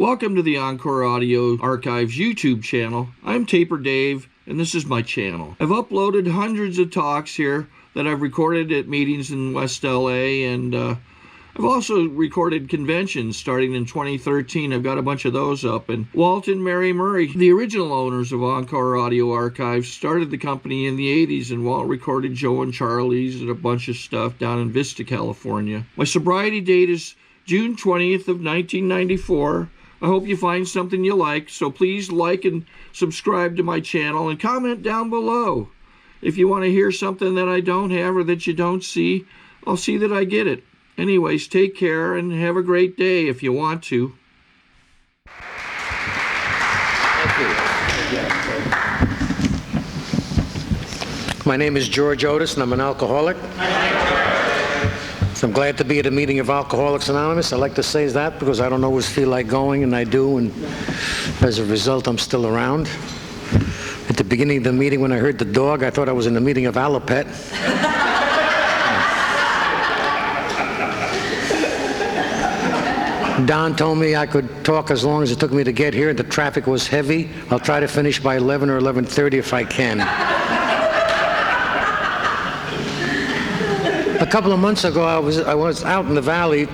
Welcome to the Encore Audio Archives YouTube channel. I'm Taper Dave, and this is my channel. I've uploaded hundreds of talks here that I've recorded at meetings in West LA, and I've also recorded conventions starting in 2013. I've got a bunch of those up. And Walt and Mary Murray, the original owners of Encore Audio Archives, started the company in the 80s, and Walt recorded Joe and Charlie's and a bunch of stuff down in Vista, California. My sobriety date is June 20th of 1994. I hope you find something you like, so please like and subscribe to my channel and comment down below. If you want to hear something that I don't have or that you don't see, I'll see that I get it. Anyways, take care and have a great day if you want to. My name is George Otis, and I'm an alcoholic. So I'm glad to be at a meeting of Alcoholics Anonymous. I like to say that because I don't always feel like going, and I do, and as a result, I'm still around. At the beginning of the meeting, when I heard the dog, I thought I was in a meeting of Allopet. Don told me I could talk as long as it took me to get here. The traffic was heavy. I'll try to finish by 11 or 11:30 if I can. A couple of months ago, I was out in the valley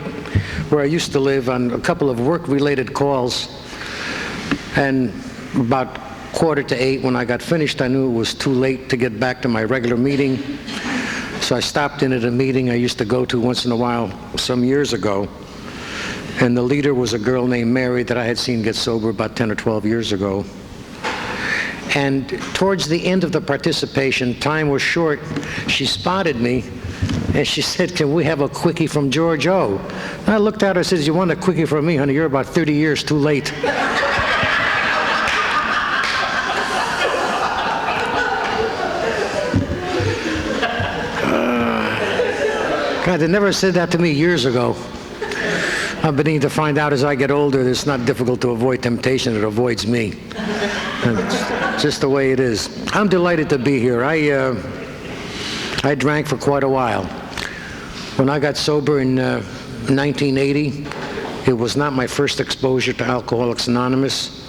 where I used to live on a couple of work-related calls, and about 7:45 when I got finished, I knew it was too late to get back to my regular meeting. So I stopped in at a meeting I used to go to once in a while some years ago, and the leader was a girl named Mary that I had seen get sober about 10 or 12 years ago. And towards the end of the participation, time was short, she spotted me, and she said, "Can we have a quickie from George O?" And I looked at her and said, "You want a quickie from me, honey? You're about 30 years too late." God, they never said that to me years ago. I'm beginning to find out as I get older that it's not difficult to avoid temptation, it avoids me. It's just the way it is. I'm delighted to be here. I drank for quite a while. When I got sober in 1980, it was not my first exposure to Alcoholics Anonymous.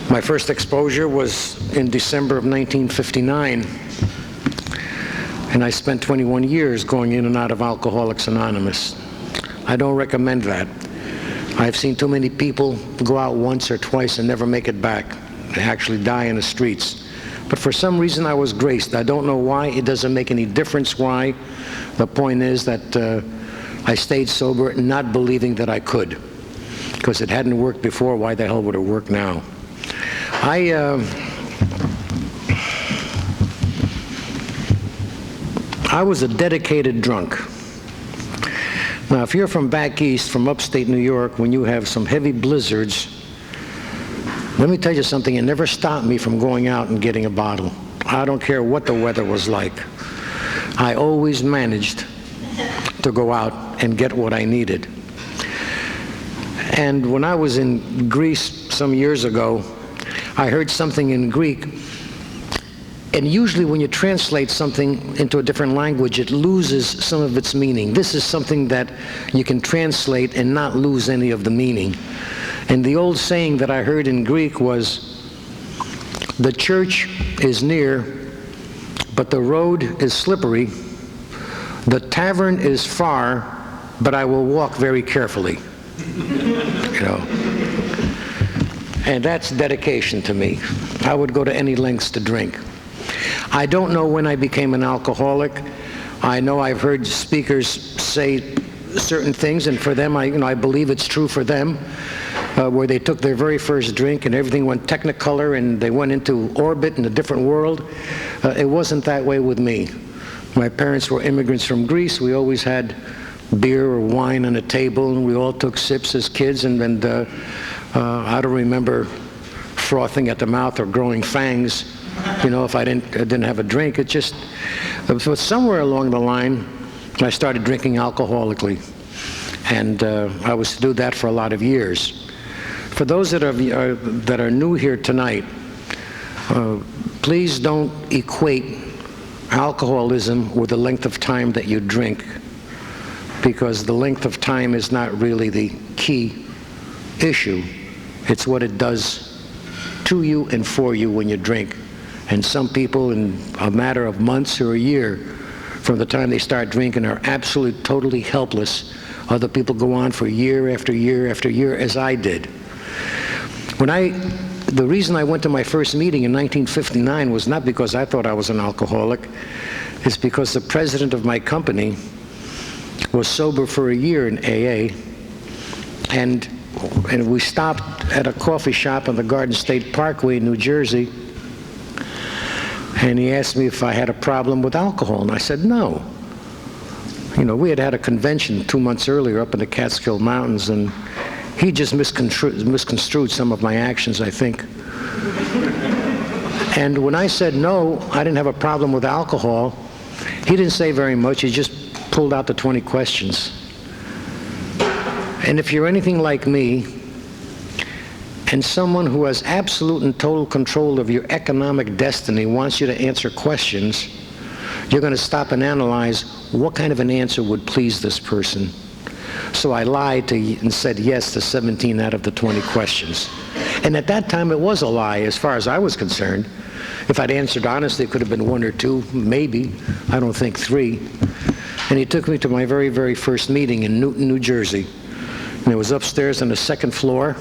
My first exposure was in December of 1959, and I spent 21 years going in and out of Alcoholics Anonymous. I don't recommend that. I've seen too many people go out once or twice and never make it back. They actually die in the streets. But for some reason I was graced. I don't know why. It doesn't make any difference why. The point is that I stayed sober not believing that I could. Because it hadn't worked before, why the hell would it work now? I was a dedicated drunk. Now, if you're from back east, from upstate New York, when you have some heavy blizzards, let me tell you something, it never stopped me from going out and getting a bottle. I don't care what the weather was like. I always managed to go out and get what I needed. And when I was in Greece some years ago, I heard something in Greek. And usually when you translate something into a different language, it loses some of its meaning. This is something that you can translate and not lose any of the meaning. And the old saying that I heard in Greek was, "The church is near, but the road is slippery. The tavern is far, but I will walk very carefully." You know. And that's dedication to me. I would go to any lengths to drink. I don't know when I became an alcoholic. I know I've heard speakers say certain things, and for them, I believe it's true for them, where they took their very first drink and everything went technicolor and they went into orbit in a different world. It wasn't that way with me. My parents were immigrants from Greece. We always had beer or wine on the table, and we all took sips as kids, and I don't remember frothing at the mouth or growing fangs, if I didn't have a drink. It was somewhere along the line I started drinking alcoholically, and I was to do that for a lot of years. For those that are new here tonight, please don't equate alcoholism with the length of time that you drink, because the length of time is not really the key issue. It's what it does to you and for you when you drink. And some people, in a matter of months or a year, from the time they start drinking, are absolutely, totally helpless. Other people go on for year after year after year, as I did. The reason I went to my first meeting in 1959 was not because I thought I was an alcoholic. It's because the president of my company was sober for a year in AA, and we stopped at a coffee shop on the Garden State Parkway in New Jersey, and he asked me if I had a problem with alcohol, and I said no. You know, we had had a convention 2 months earlier up in the Catskill Mountains, and he just misconstrued some of my actions, I think. And when I said no, I didn't have a problem with alcohol, he didn't say very much. He just pulled out the 20 questions. And if you're anything like me, and someone who has absolute and total control of your economic destiny wants you to answer questions, you're going to stop and analyze what kind of an answer would please this person. So I lied and said yes to 17 out of the 20 questions. And at that time, it was a lie as far as I was concerned. If I'd answered honestly, it could have been 1 or 2, maybe. I don't think 3. And he took me to my very, very first meeting in Newton, New Jersey. And it was upstairs on the 2nd floor.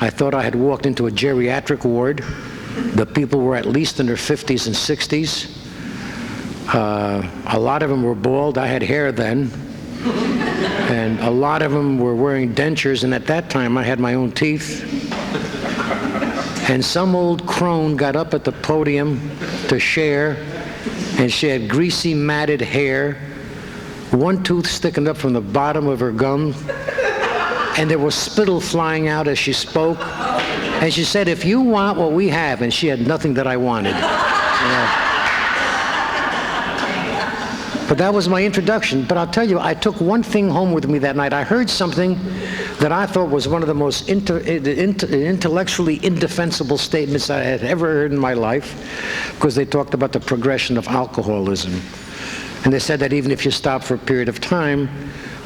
I thought I had walked into a geriatric ward. The people were at least in their 50s and 60s. A lot of them were bald. I had hair then. And a lot of them were wearing dentures, and at that time I had my own teeth. And some old crone got up at the podium to share, and she had greasy, matted hair, one tooth sticking up from the bottom of her gum, and there was spittle flying out as she spoke. And she said, "If you want what we have," and she had nothing that I wanted. You know. But that was my introduction. But I'll tell you, I took one thing home with me that night. I heard something that I thought was one of the most intellectually indefensible statements I had ever heard in my life, because they talked about the progression of alcoholism. And they said that even if you stop for a period of time,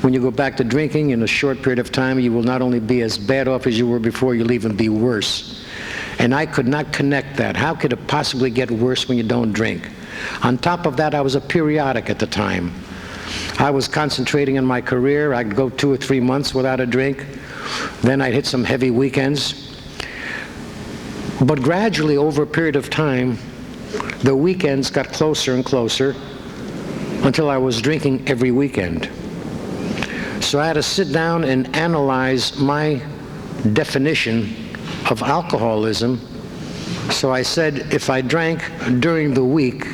when you go back to drinking in a short period of time, you will not only be as bad off as you were before, you'll even be worse. And I could not connect that. How could it possibly get worse when you don't drink? On top of that, I was a periodic at the time. I was concentrating on my career. I'd go 2 or 3 months without a drink. Then I'd hit some heavy weekends. But gradually, over a period of time, the weekends got closer and closer until I was drinking every weekend. So I had to sit down and analyze my definition of alcoholism. So I said, if I drank during the week,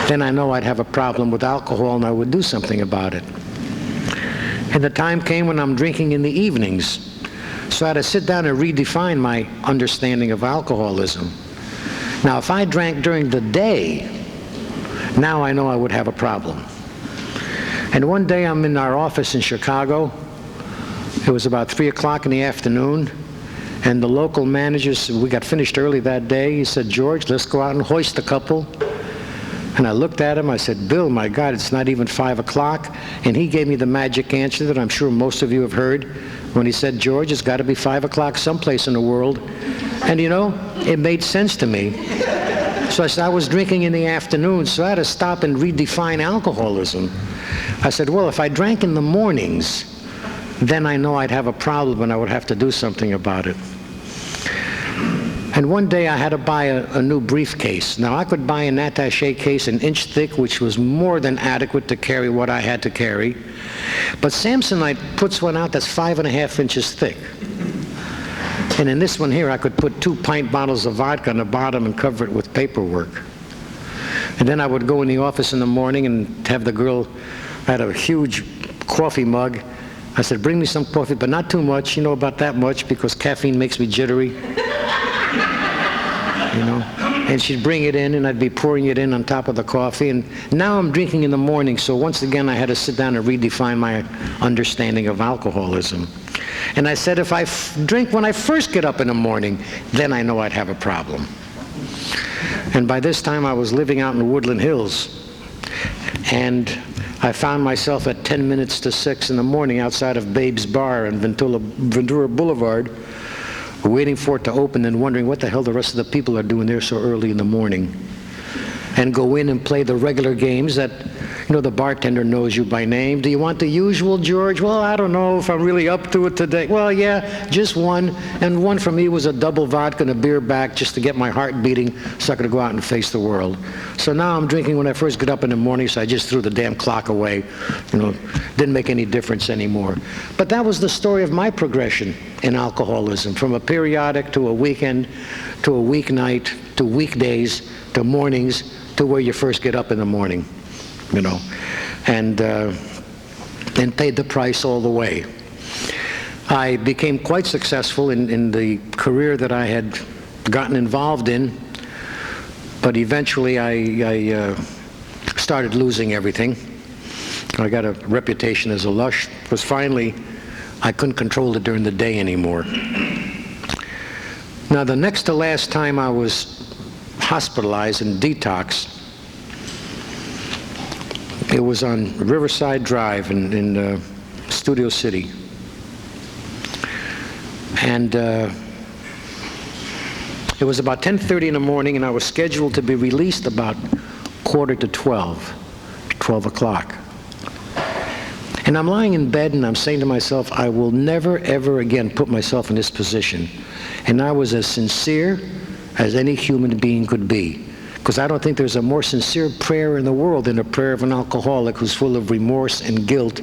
then I know I'd have a problem with alcohol and I would do something about it. And the time came when I'm drinking in the evenings. So I had to sit down and redefine my understanding of alcoholism. Now, if I drank during the day, now I know I would have a problem. And one day I'm in our office in Chicago. It was about 3 o'clock in the afternoon. And the local manager said, we got finished early that day. He said, "George, let's go out and hoist a couple." And I looked at him. I said, "Bill, my God, it's not even 5 o'clock. And he gave me the magic answer that I'm sure most of you have heard when he said, "George, it's got to be 5 o'clock someplace in the world." And you know, it made sense to me. So I said, I was drinking in the afternoon, so I had to stop and redefine alcoholism. I said, well, if I drank in the mornings, then I know I'd have a problem and I would have to do something about it. And one day I had to buy a new briefcase. Now I could buy an attaché case 1 inch thick, which was more than adequate to carry what I had to carry. But Samsonite puts one out that's 5.5 inches thick. And in this one here, I could put 2 pint bottles of vodka on the bottom and cover it with paperwork. And then I would go in the office in the morning and have the girl, I had a huge coffee mug. I said, bring me some coffee, but not too much, you know, about that much, because caffeine makes me jittery. You know, and she'd bring it in and I'd be pouring it in on top of the coffee. And now I'm drinking in the morning, so once again I had to sit down and redefine my understanding of alcoholism. And I said, if I drink when I first get up in the morning, then I know I'd have a problem. And by this time I was living out in the Woodland Hills, and I found myself at 10 minutes to 6 in the morning outside of Babe's Bar on Ventura Boulevard, waiting for it to open and wondering what the hell the rest of the people are doing there so early in the morning. And go in and play the regular games that, the bartender knows you by name. Do you want the usual, George? Well, I don't know if I'm really up to it today. Well, yeah, just one. And one for me was a double vodka and a beer back just to get my heart beating so I could go out and face the world. So now I'm drinking when I first get up in the morning, so I just threw the damn clock away. Didn't make any difference anymore. But that was the story of my progression in alcoholism, from a periodic to a weekend to a weeknight to weekdays to mornings to where you first get up in the morning. And paid the price all the way. I became quite successful in the career that I had gotten involved in, but eventually I started losing everything. I got a reputation as a lush, because finally I couldn't control it during the day anymore. Now, the next to last time I was hospitalized in detox, it was on Riverside Drive in Studio City. And it was about 10:30 in the morning, and I was scheduled to be released about 12 o'clock. And I'm lying in bed, and I'm saying to myself, I will never, ever again put myself in this position. And I was as sincere as any human being could be. Because I don't think there's a more sincere prayer in the world than a prayer of an alcoholic who's full of remorse and guilt.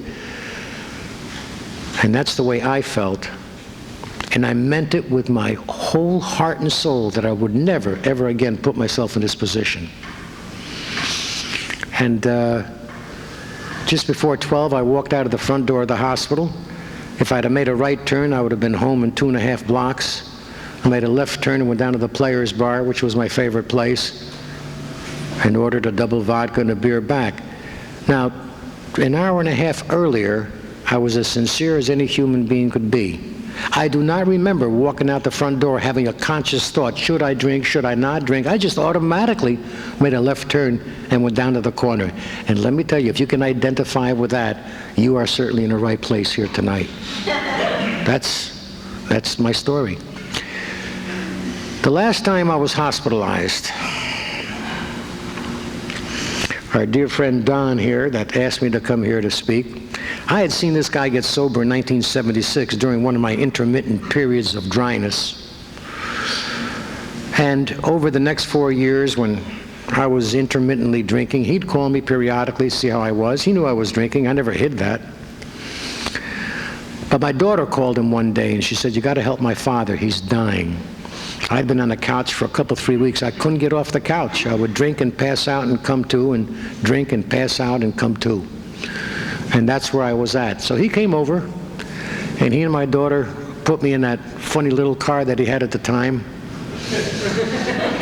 And that's the way I felt. And I meant it with my whole heart and soul that I would never, ever again put myself in this position. And just before 12, I walked out of the front door of the hospital. If I'd have made a right turn, I would have been home in 2.5 blocks. I made a left turn and went down to the Players Bar, which was my favorite place, and ordered a double vodka and a beer back. Now, an hour and a half earlier, I was as sincere as any human being could be. I do not remember walking out the front door having a conscious thought, should I drink, should I not drink? I just automatically made a left turn and went down to the corner. And let me tell you, if you can identify with that, you are certainly in the right place here tonight. That's my story. The last time I was hospitalized, our dear friend Don here that asked me to come here to speak, I had seen this guy get sober in 1976 during one of my intermittent periods of dryness. And over the next 4 years, when I was intermittently drinking, he'd call me periodically to see how I was. He knew I was drinking. I never hid that. But my daughter called him one day and she said, "You got to help my father. He's dying." I'd been on the couch for a couple, 3 weeks. I couldn't get off the couch. I would drink and pass out and come to, and drink and pass out and come to. And that's where I was at. So he came over, and he and my daughter put me in that funny little car that he had at the time.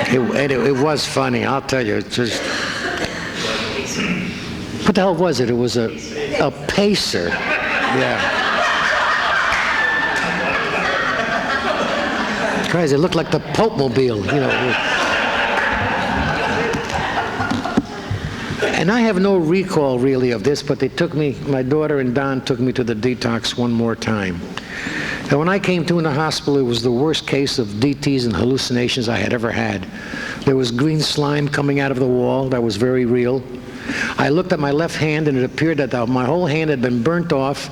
It was funny, I'll tell you. It's just, what the hell was it? It was a Pacer. Yeah. Christ, it looked like the Pope Mobile, And I have no recall really of this, but they took me, my daughter and Don took me to the detox one more time. And when I came to in the hospital, it was the worst case of DTs and hallucinations I had ever had. There was green slime coming out of the wall that was very real. I looked at my left hand, and it appeared that my whole hand had been burnt off,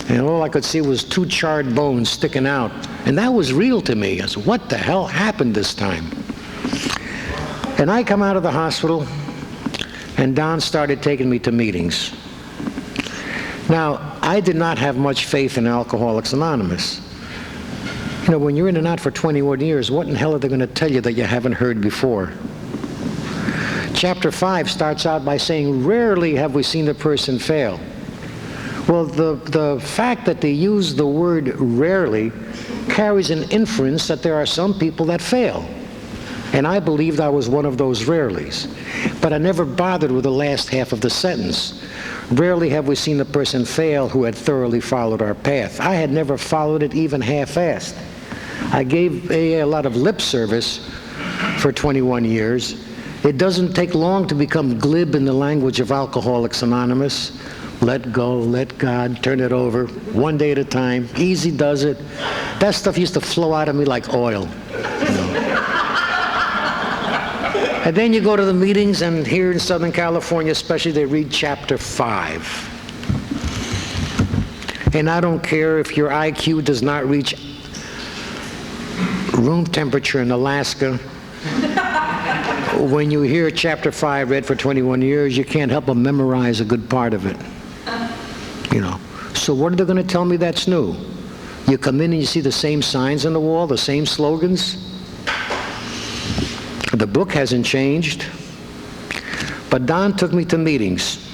and all I could see was 2 charred bones sticking out. And that was real to me. I said, what the hell happened this time? And I come out of the hospital, and Don started taking me to meetings. Now, I did not have much faith in Alcoholics Anonymous. When you're in and out for 21 years, what in hell are they going to tell you that you haven't heard before? Chapter 5 starts out by saying, rarely have we seen a person fail. Well, the fact that they use the word rarely carries an inference that there are some people that fail. And I believed I was one of those rarelys. But I never bothered with the last half of the sentence. Rarely have we seen a person fail who had thoroughly followed our path. I had never followed it even half-assed. I gave AA a lot of lip service for 21 years. It doesn't take long to become glib in the language of Alcoholics Anonymous. let go, let God, turn it over, one day at a time. Easy does it. That stuff used to flow out of me like oil. And then you go to the meetings, and here in Southern California especially, they read chapter 5. And I don't care if your IQ does not reach room temperature in Alaska. When you hear chapter 5 read for 21 years, you can't help but memorize a good part of it. So what are they going to tell me that's new? You come in and you see the same signs on the wall, the same slogans. The book hasn't changed. But Don took me to meetings.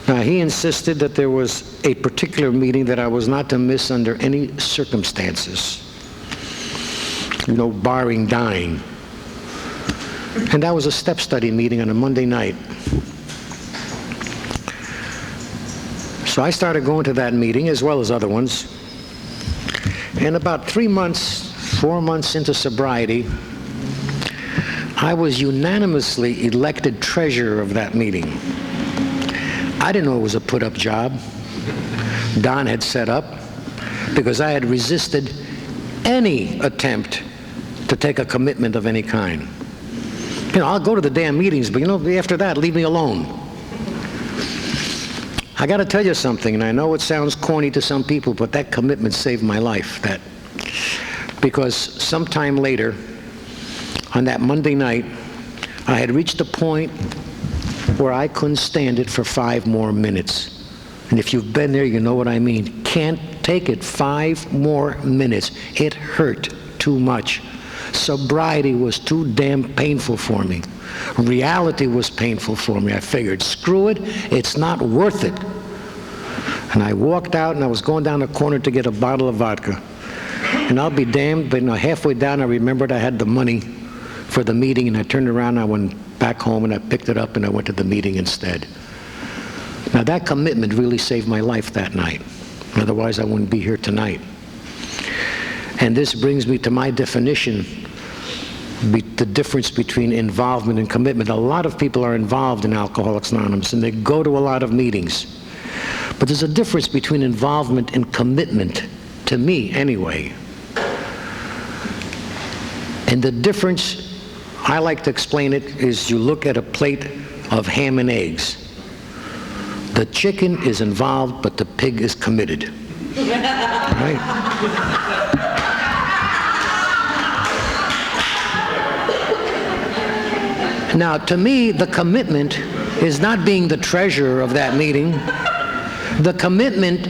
Now, he insisted that there was a particular meeting that I was not to miss under any circumstances, barring dying. And that was a step study meeting on a Monday night. So I started going to that meeting, as well as other ones. And about 4 months into sobriety, I was unanimously elected treasurer of that meeting. I didn't know it was a put-up job Don had set up, because I had resisted any attempt to take a commitment of any kind. I'll go to the damn meetings, but after that, leave me alone. I got to tell you something, and I know it sounds corny to some people, but that commitment saved my life. Because sometime later, on that Monday night, I had reached a point where I couldn't stand it for 5 more minutes. And if you've been there, you know what I mean. Can't take it 5 more minutes. It hurt too much. Sobriety was too damn painful for me. Reality was painful for me. I figured, screw it, it's not worth it. And I walked out, and I was going down the corner to get a bottle of vodka. And I'll be damned, but halfway down I remembered I had the money for the meeting, and I turned around, and I went back home, and I picked it up, and I went to the meeting instead. Now that commitment really saved my life that night. Otherwise I wouldn't be here tonight. And this brings me to my definition, the difference between involvement and commitment. A lot of people are involved in Alcoholics Anonymous, and they go to a lot of meetings. But there's a difference between involvement and commitment, to me anyway. And the difference, I like to explain it, is you look at a plate of ham and eggs. The chicken is involved, but the pig is committed. Right? Now, to me, the commitment is not being the treasurer of that meeting. The commitment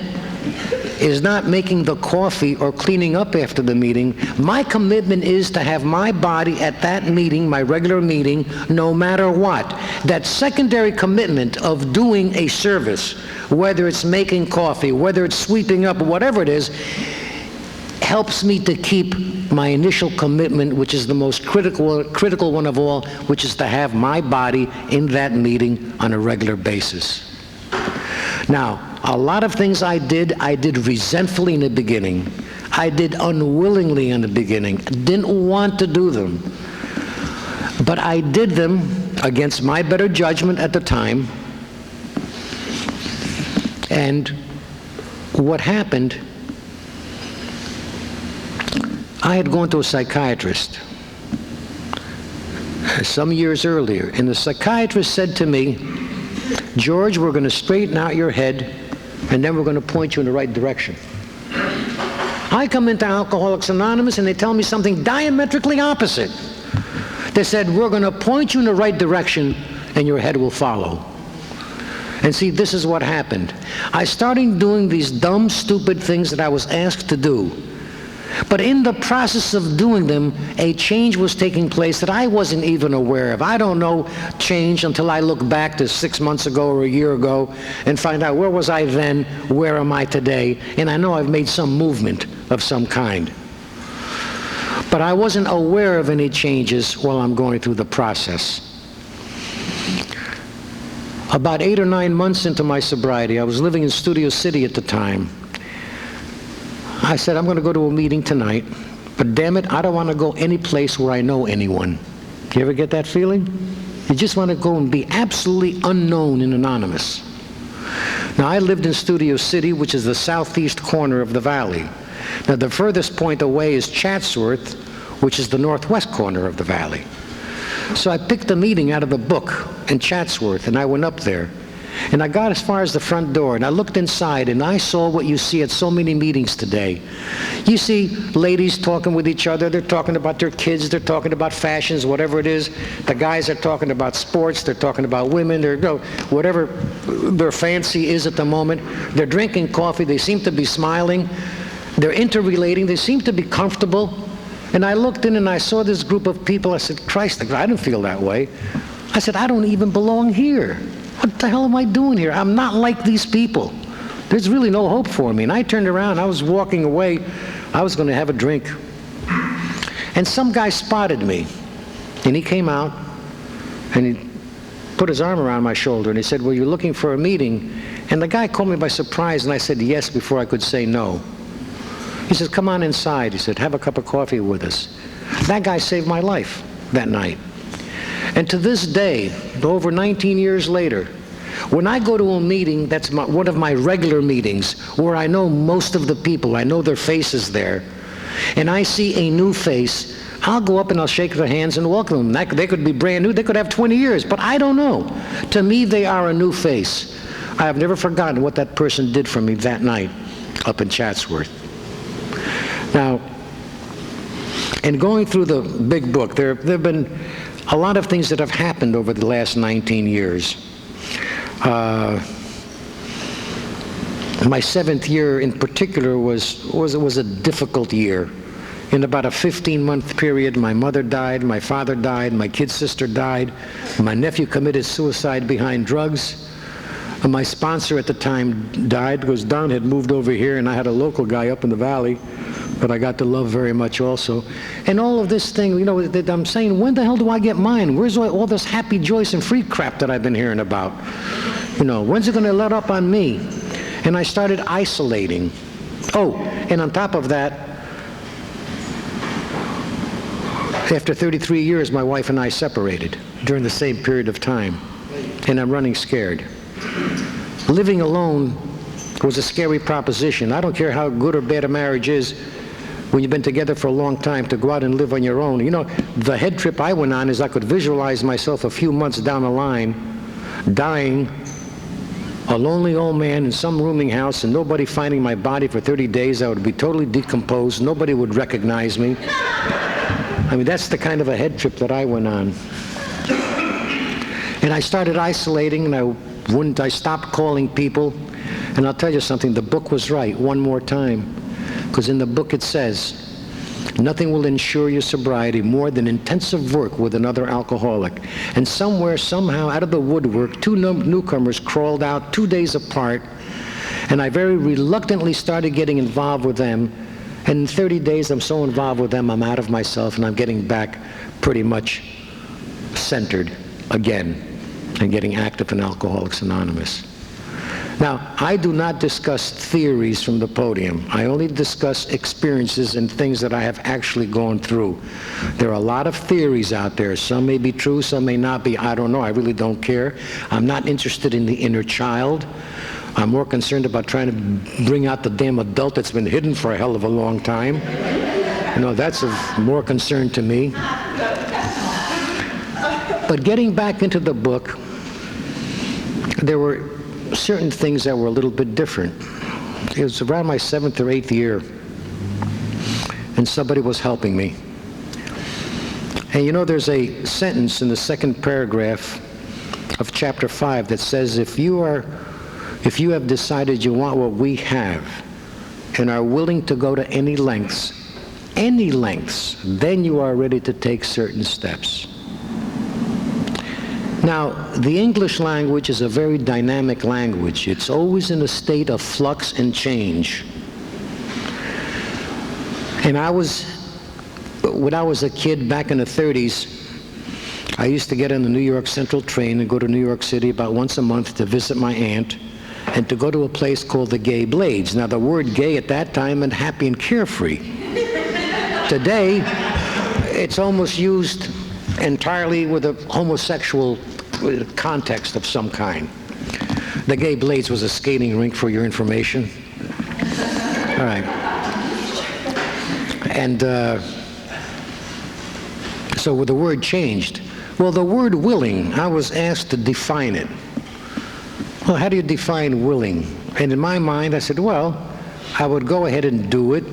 is not making the coffee or cleaning up after the meeting. My commitment is to have my body at that meeting, my regular meeting, no matter what. That secondary commitment of doing a service, whether it's making coffee, whether it's sweeping up, whatever it is, helps me to keep my initial commitment, which is the most critical one of all, which is to have my body in that meeting on a regular basis. Now, a lot of things I did resentfully in the beginning. I did unwillingly in the beginning. Didn't want to do them. But I did them against my better judgment at the time. And what happened, I had gone to a psychiatrist some years earlier, and the psychiatrist said to me, George, we're going to straighten out your head, and then we're going to point you in the right direction. I come into Alcoholics Anonymous, and they tell me something diametrically opposite. They said, we're going to point you in the right direction, and your head will follow. And see, this is what happened. I started doing these dumb, stupid things that I was asked to do. But in the process of doing them, a change was taking place that I wasn't even aware of. I don't know change until I look back to 6 months ago or a year ago and find out, where was I then, where am I today? And I know I've made some movement of some kind. But I wasn't aware of any changes while I'm going through the process. About 8 or 9 months into my sobriety, I was living in Studio City at the time. I said, I'm going to go to a meeting tonight, but damn it, I don't want to go any place where I know anyone. You ever get that feeling? You just want to go and be absolutely unknown and anonymous. Now, I lived in Studio City, which is the southeast corner of the valley. Now, the furthest point away is Chatsworth, which is the northwest corner of the valley. So I picked a meeting out of the book in Chatsworth, and I went up there. And I got as far as the front door, and I looked inside, and I saw what you see at so many meetings today. You see ladies talking with each other. They're talking about their kids. They're talking about fashions, whatever it is. The guys are talking about sports. They're talking about women. They're, whatever their fancy is at the moment. They're drinking coffee. They seem to be smiling. They're interrelating. They seem to be comfortable. And I looked in, and I saw this group of people. I said, Christ, I didn't feel that way. I said, I don't even belong here. What the hell am I doing here? I'm not like these people. There's really no hope for me. And I turned around. I was walking away. I was going to have a drink. And some guy spotted me. And he came out, and he put his arm around my shoulder, and he said, well, you're looking for a meeting? And the guy caught me by surprise, and I said yes before I could say no. He says, come on inside. He said, have a cup of coffee with us. That guy saved my life that night. And to this day, over 19 years later, when I go to a meeting, that's one of my regular meetings, where I know most of the people, I know their faces there, and I see a new face, I'll go up and I'll shake their hands and welcome them. They could be brand new, they could have 20 years, but I don't know. To me, they are a new face. I have never forgotten what that person did for me that night up in Chatsworth. Now, in going through the big book, there have been a lot of things that have happened over the last 19 years. My 7th year in particular was a difficult year. In about a 15-month period, my mother died, my father died, my kid sister died, my nephew committed suicide behind drugs. My sponsor at the time died because Don had moved over here, and I had a local guy up in the valley that I got to love very much also. And all of this thing, you know, that I'm saying, when the hell do I get mine? Where's all this happy, joyous, and free crap that I've been hearing about? You know, when's it going to let up on me? And I started isolating. Oh, and on top of that, after 33 years, my wife and I separated during the same period of time. And I'm running scared. Living alone was a scary proposition. I don't care how good or bad a marriage is, when you've been together for a long time, to go out and live on your own. You know, the head trip I went on is I could visualize myself a few months down the line dying, a lonely old man in some rooming house, and nobody finding my body for 30 days. I would be totally decomposed. Nobody would recognize me. I mean, that's the kind of a head trip that I went on. And I started isolating, and I stopped calling people. And I'll tell you something, the book was right one more time. Because in the book it says, nothing will ensure your sobriety more than intensive work with another alcoholic. And somewhere, somehow, out of the woodwork, two newcomers crawled out 2 days apart, and I very reluctantly started getting involved with them. And in 30 days, I'm so involved with them, I'm out of myself, and I'm getting back pretty much centered again and getting active in Alcoholics Anonymous. Now, I do not discuss theories from the podium. I only discuss experiences and things that I have actually gone through. There are a lot of theories out there. Some may be true, some may not be. I don't know. I really don't care. I'm not interested in the inner child. I'm more concerned about trying to bring out the damn adult that's been hidden for a hell of a long time. You know, that's of more concern to me. But getting back into the book, there were certain things that were a little bit different. It was around my 7th or 8th year, and somebody was helping me. And you know, there's a sentence in the second paragraph of chapter 5 that says, if you have decided you want what we have and are willing to go to any lengths, then you are ready to take certain steps. Now, the English language is a very dynamic language. It's always in a state of flux and change. And when I was a kid back in the 30s, I used to get on the New York Central train and go to New York City about once a month to visit my aunt and to go to a place called the Gay Blades. Now, the word gay at that time meant happy and carefree. Today, it's almost used entirely with a homosexual context of some kind. The Gay Blades was a skating rink, for your information. All right. And so the word changed. Well, the word willing, I was asked to define it. Well, how do you define willing? And in my mind, I said, well, I would go ahead and do it.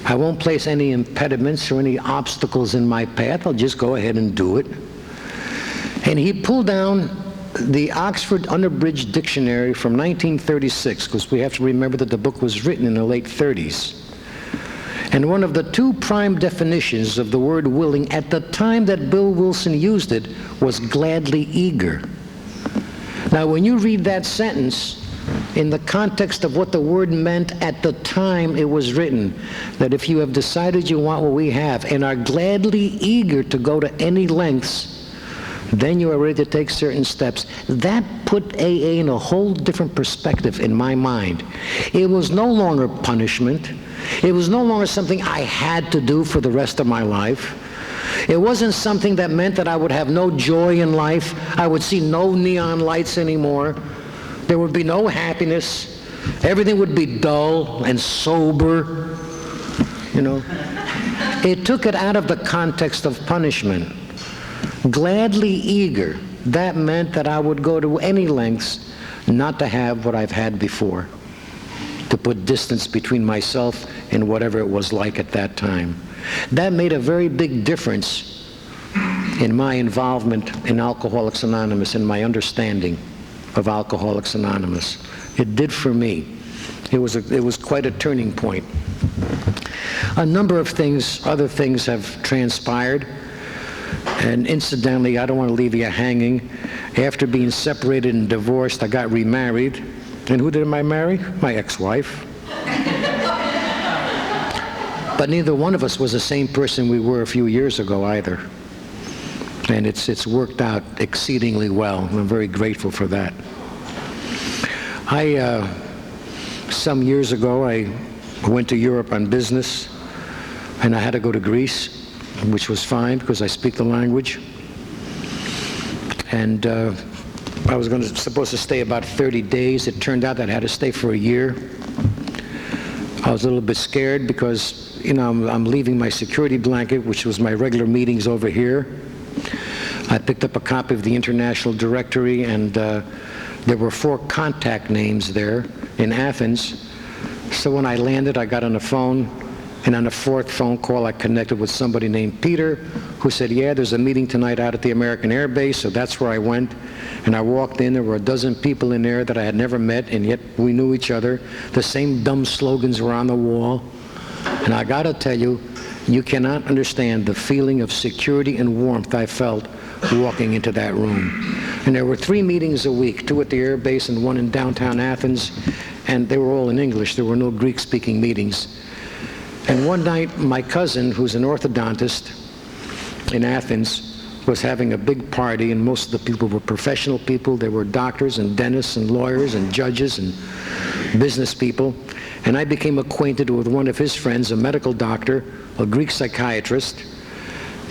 I won't place any impediments or any obstacles in my path. I'll just go ahead and do it. And he pulled down the Oxford Unabridged Dictionary from 1936, because we have to remember that the book was written in the late 30s. And one of the two prime definitions of the word willing at the time that Bill Wilson used it was gladly eager. Now, when you read that sentence in the context of what the word meant at the time it was written, that if you have decided you want what we have and are gladly eager to go to any lengths, then you are ready to take certain steps. That put AA in a whole different perspective in my mind. It was no longer punishment. It was no longer something I had to do for the rest of my life. It wasn't something that meant that I would have no joy in life. I would see no neon lights anymore. There would be no happiness. Everything would be dull and sober, you know. It took it out of the context of punishment. Gladly eager, that meant that I would go to any lengths not to have what I've had before, to put distance between myself and whatever it was like at that time. That made a very big difference in my involvement in Alcoholics Anonymous and my understanding of Alcoholics Anonymous. It did for me. It was quite a turning point. A number of things, other things have transpired. And incidentally, I don't want to leave you hanging. After being separated and divorced, I got remarried. And who did I marry? My ex-wife. But neither one of us was the same person we were a few years ago either. And it's worked out exceedingly well. I'm very grateful for that. Some years ago, I went to Europe on business, and I had to go to Greece, which was fine because I speak the language. And I was supposed to stay about 30 days. It turned out that I had to stay for a year. I was a little bit scared because, you know, I'm leaving my security blanket, which was my regular meetings over here. I picked up a copy of the International Directory, and there were 4 contact names there in Athens. So when I landed, I got on the phone, and on the 4th phone call, I connected with somebody named Peter, who said, yeah, there's a meeting tonight out at the American Air Base. So that's where I went. And I walked in. There were a dozen people in there that I had never met, and yet we knew each other. The same dumb slogans were on the wall. And I got to tell you, you cannot understand the feeling of security and warmth I felt walking into that room. And there were 3 meetings a week, 2 at the air base and 1 in downtown Athens. And they were all in English. There were no Greek-speaking meetings. And one night, my cousin, who's an orthodontist in Athens, was having a big party, and most of the people were professional people. They were doctors and dentists and lawyers and judges and business people. And I became acquainted with one of his friends, a medical doctor, a Greek psychiatrist,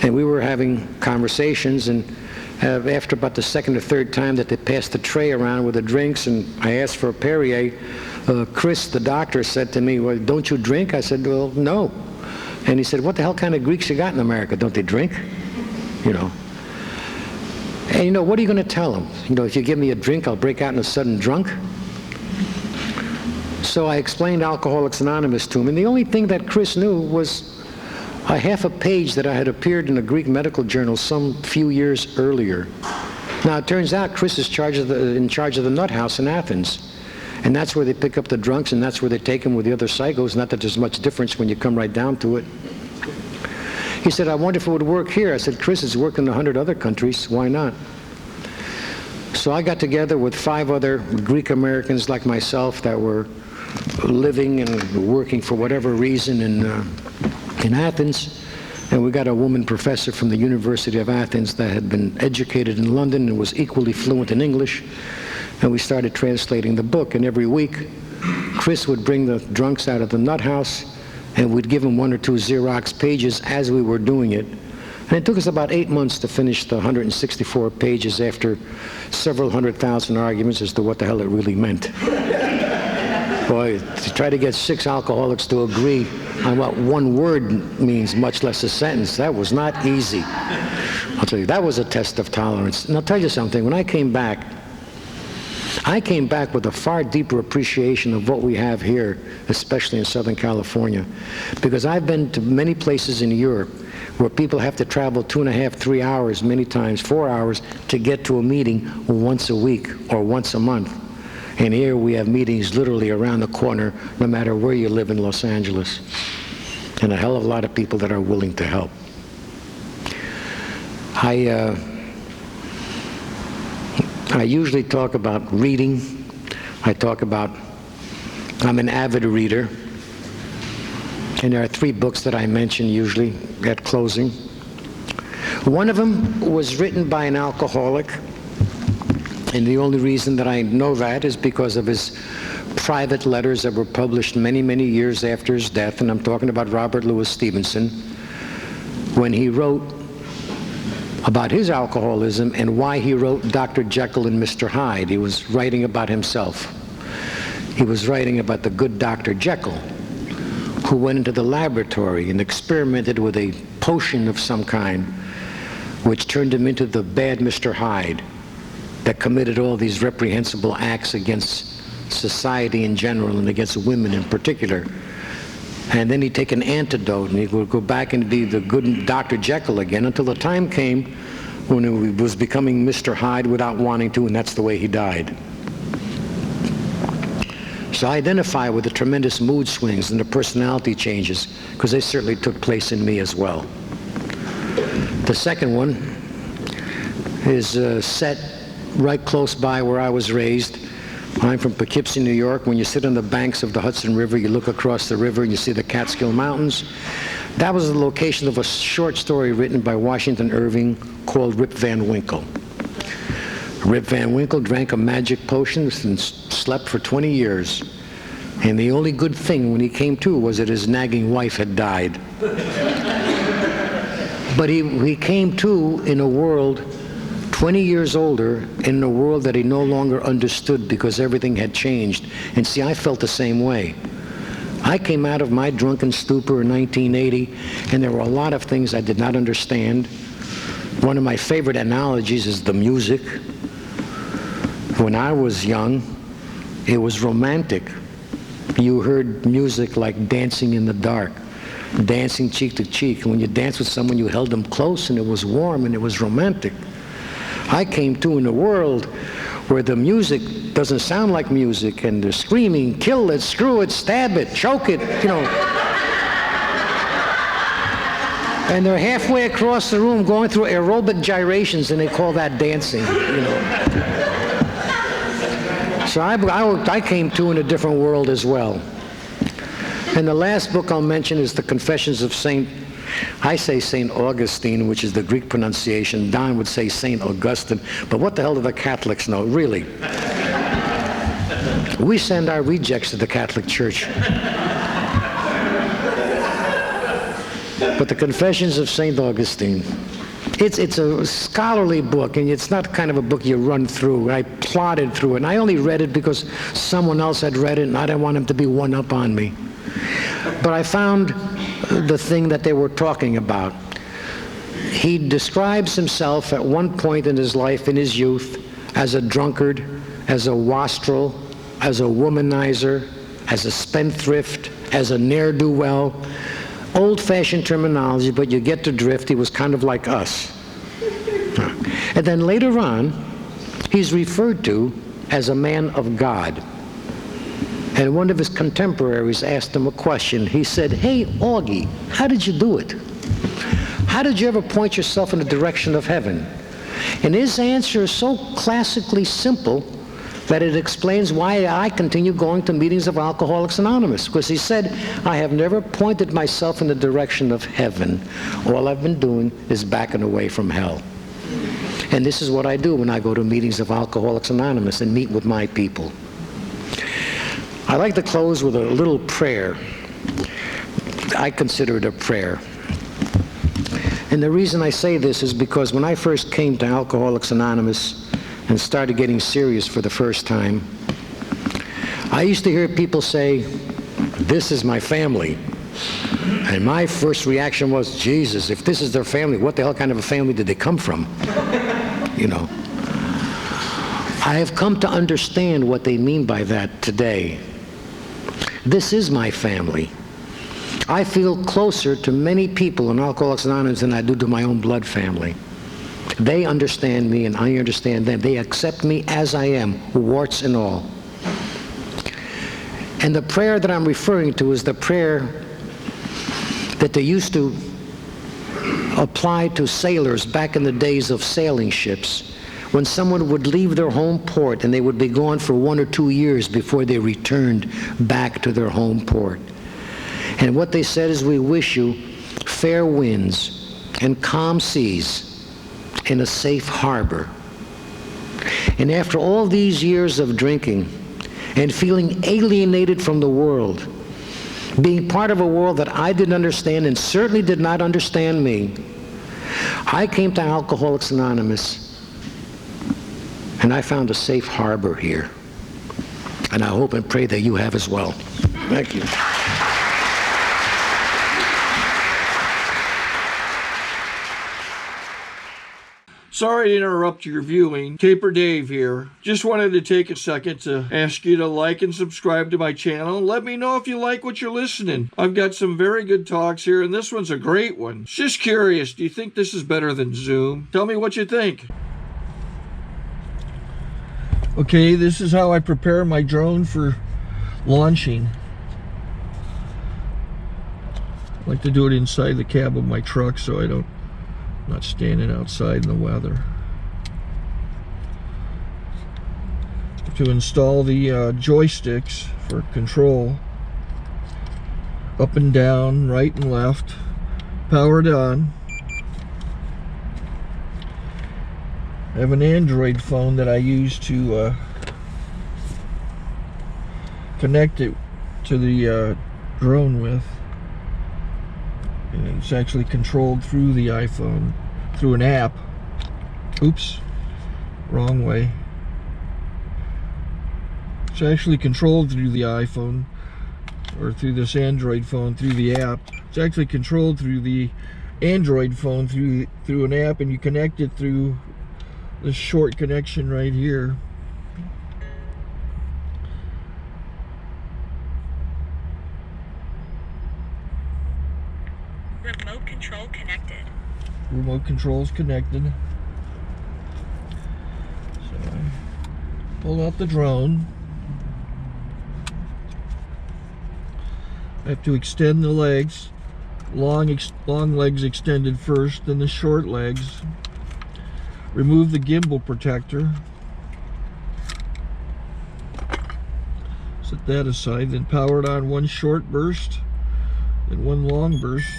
and we were having conversations, and after about the 2nd or 3rd time that they passed the tray around with the drinks, and I asked for a Perrier, Chris, the doctor, said to me, well, don't you drink? I said, well, no. And he said, what the hell kind of Greeks you got in America? Don't they drink? You know. And you know, what are you going to tell them? You know, if you give me a drink, I'll break out in a sudden drunk? So I explained Alcoholics Anonymous to him, and the only thing that Chris knew was a half a page that I had appeared in a Greek medical journal some few years earlier. Now, it turns out Chris is in charge of the Nut House in Athens. And that's where they pick up the drunks, and that's where they take them with the other psychos. Not that there's much difference when you come right down to it. He said, I wonder if it would work here. I said, Chris, it's worked in 100 other countries. Why not? So I got together with 5 other Greek Americans like myself that were living and working for whatever reason in Athens. And we got a woman professor from the University of Athens that had been educated in London and was equally fluent in English. And we started translating the book, and every week Chris would bring the drunks out of the Nut House, and we'd give them 1 or 2 Xerox pages as we were doing it And it took us about 8 months to finish the 164 pages after several 100,000 arguments as to what the hell it really meant. Boy, to try to get 6 alcoholics to agree on what one word means, much less a sentence, that was not easy. I'll tell you, that was a test of tolerance. And I'll tell you something, when I came back with a far deeper appreciation of what we have here, especially in Southern California, because I've been to many places in Europe where people have to travel 2.5, 3 hours, many times 4 hours, to get to a meeting once a week or once a month. And here we have meetings literally around the corner, no matter where you live in Los Angeles. And a hell of a lot of people that are willing to help. I usually talk about reading. I'm an avid reader. And there are 3 books that I mention usually at closing. One of them was written by an alcoholic. And the only reason that I know that is because of his private letters that were published many, many years after his death. And I'm talking about Robert Louis Stevenson, when he wrote about his alcoholism and why he wrote Dr. Jekyll and Mr. Hyde. He was writing about himself. He was writing about the good Dr. Jekyll, who went into the laboratory and experimented with a potion of some kind, which turned him into the bad Mr. Hyde, that committed all these reprehensible acts against society in general and against women in particular. And then he'd take an antidote and he would go back and be the good Dr. Jekyll again until the time came when he was becoming Mr. Hyde without wanting to, and that's the way he died. So I identify with the tremendous mood swings and the personality changes, because they certainly took place in me as well. The second one is set right close by where I was raised. I'm from Poughkeepsie, New York. When you sit on the banks of the Hudson River, you look across the river and you see the Catskill Mountains. That was the location of a short story written by Washington Irving called Rip Van Winkle. Rip Van Winkle drank a magic potion and slept for 20 years. And the only good thing when he came to was that his nagging wife had died. But he came to in a world 20 years older, in a world that he no longer understood because everything had changed. And see, I felt the same way. I came out of my drunken stupor in 1980, and there were a lot of things I did not understand. One of my favorite analogies is the music. When I was young, it was romantic. You heard music like Dancing in the Dark, dancing cheek to cheek. And when you danced with someone, you held them close, and it was warm, and it was romantic. I came to in a world where the music doesn't sound like music, and they're screaming, kill it, screw it, stab it, choke it, you know. And they're halfway across the room going through aerobic gyrations, and they call that dancing, you know. So I came to in a different world as well. And the last book I'll mention is The Confessions of I say St. Augustine, which is the Greek pronunciation. Don would say St. Augustine. But what the hell do the Catholics know, really? We send our rejects to the Catholic Church. But The Confessions of St. Augustine, it's a scholarly book, and it's not kind of a book you run through. I plodded through it, and I only read it because someone else had read it, and I didn't want him to be one up on me. But I found the thing that they were talking about. He describes himself at one point in his life, in his youth, as a drunkard, as a wastrel, as a womanizer, as a spendthrift, as a ne'er-do-well. Old-fashioned terminology, but you get the drift. He was kind of like us. And then later on, he's referred to as a man of God. And one of his contemporaries asked him a question. He said, hey, Augie, how did you do it? How did you ever point yourself in the direction of heaven? And his answer is so classically simple that it explains why I continue going to meetings of Alcoholics Anonymous. Because he said, I have never pointed myself in the direction of heaven. All I've been doing is backing away from hell. And this is what I do when I go to meetings of Alcoholics Anonymous and meet with my people. I like to close with a little prayer. I consider it a prayer. And the reason I say this is because when I first came to Alcoholics Anonymous and started getting serious for the first time, I used to hear people say, "This is my family." And my first reaction was, Jesus, if this is their family, what the hell kind of a family did they come from? You know. I have come to understand what they mean by that today. This is my family. I feel closer to many people in Alcoholics Anonymous than I do to my own blood family. They understand me and I understand them. They accept me as I am, warts and all. And the prayer that I'm referring to is the prayer that they used to apply to sailors back in the days of sailing ships, when someone would leave their home port and they would be gone for 1 or 2 years before they returned back to their home port. And what they said is, we wish you fair winds and calm seas in a safe harbor. And after all these years of drinking and feeling alienated from the world, being part of a world that I didn't understand and certainly did not understand me, I came to Alcoholics Anonymous and I found a safe harbor here. And I hope and pray that you have as well. Thank you. Sorry to interrupt your viewing. Taper Dave here. Just wanted to take a second to ask you to like and subscribe to my channel. Let me know if you like what you're listening. I've got some very good talks here, and this one's a great one. Just curious, do you think this is better than Zoom? Tell me what you think. Okay, this is how I prepare my drone for launching. I like to do it inside the cab of my truck so I'm not standing outside in the weather. To install the joysticks for control, up and down, right and left, powered on. I have an Android phone that I use to connect it to the drone with. And it's actually controlled through the iPhone, through an app. Oops, wrong way. It's actually controlled through the iPhone, or through this Android phone, through the app. It's actually controlled through the Android phone, through an app, and you connect it through this short connection right here. Remote control connected. Remote control's connected. So I pull out the drone. I have to extend the legs. Long legs extended first, then the short legs. Remove the gimbal protector. Set that aside, then power it on one short burst and one long burst.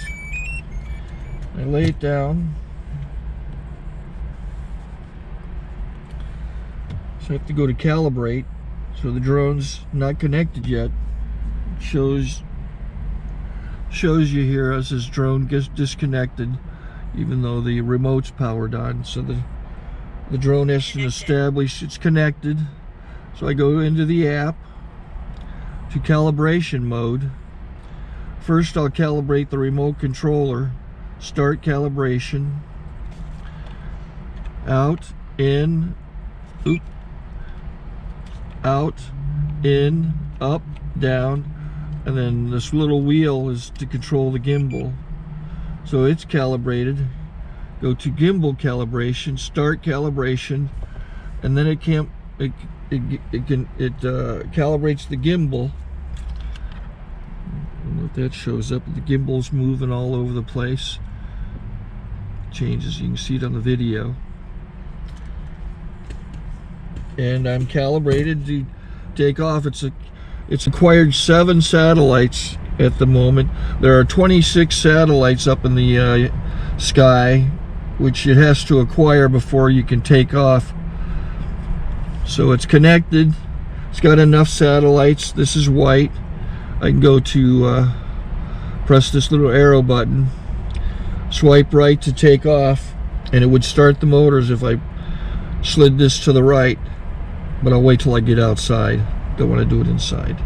I lay it down. So I have to go to calibrate. So the drone's not connected yet. It shows you here as this drone gets disconnected, even though the remote's powered on. So the drone has to establish it's connected. So I go into the app to calibration mode. First I'll calibrate the remote controller. Start calibration. Out, in, oop, out, in, up, down, and then this little wheel is to control the gimbal. So it's calibrated. Go to gimbal calibration, start calibration, and then it calibrates the gimbal. I don't know if that shows up. The gimbal's moving all over the place. Changes, you can see it on the video. And I'm calibrated to take off. It's acquired 7 satellites at the moment. There are 26 satellites up in the sky, which it has to acquire before you can take off. So it's connected. It's got enough satellites. This is white. I can go to press this little arrow button. swipe right to take off, and it would start the motors if I slid this to the right, but I'll wait till I get outside. Don't want to do it inside.